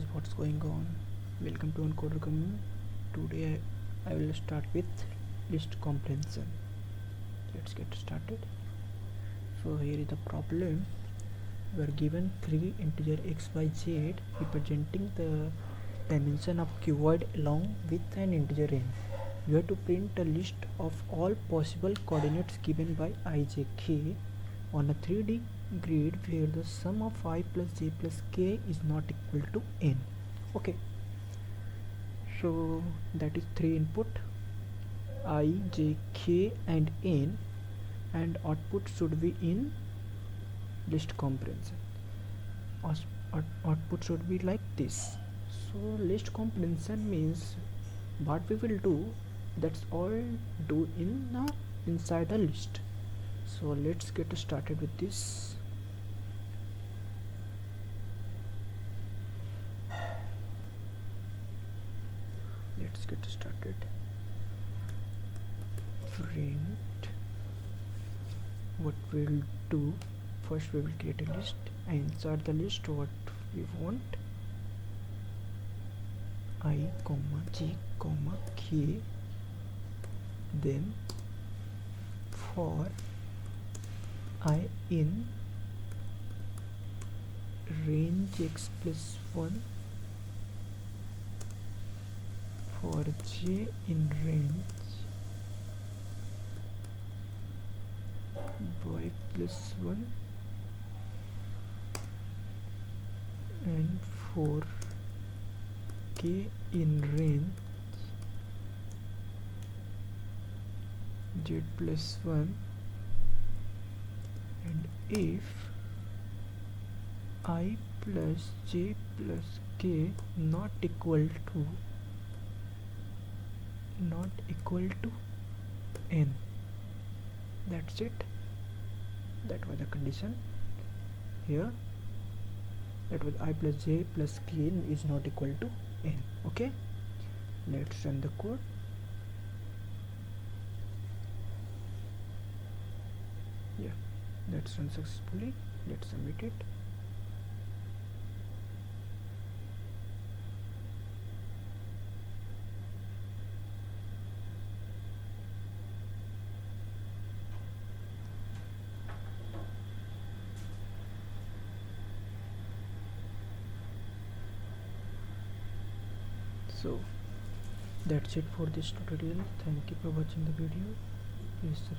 guys, what's going on? Welcome to Encoder Community. Today I will start with list comprehension. Let's get started. So here is the problem. We are given three integer x, y, z representing the dimension of cuboid along with an integer n. You have to print a list of all possible coordinates given by I, j, k on a 3D grid where the sum of I plus j plus k is not equal to n. Okay, so that is three input I, j, k and n, and output should be in list comprehension. Output should be like this. So list comprehension means what we will do, that's all do in inside a list. So let's get started with this. Let's get started. Print. What we'll do, first we will create a list and inside the list what we want, I, j, k. Then for I in range x plus 1, for j in range y plus 1, and for k in range z plus 1, and if I plus j plus k not equal to n. That's it. That was the condition here. That was I plus j plus k is not equal to n. Okay, let's run the code. Yeah, that's run successfully. Let's submit it. So that's it for this tutorial. Thank you for watching the video. Please subscribe.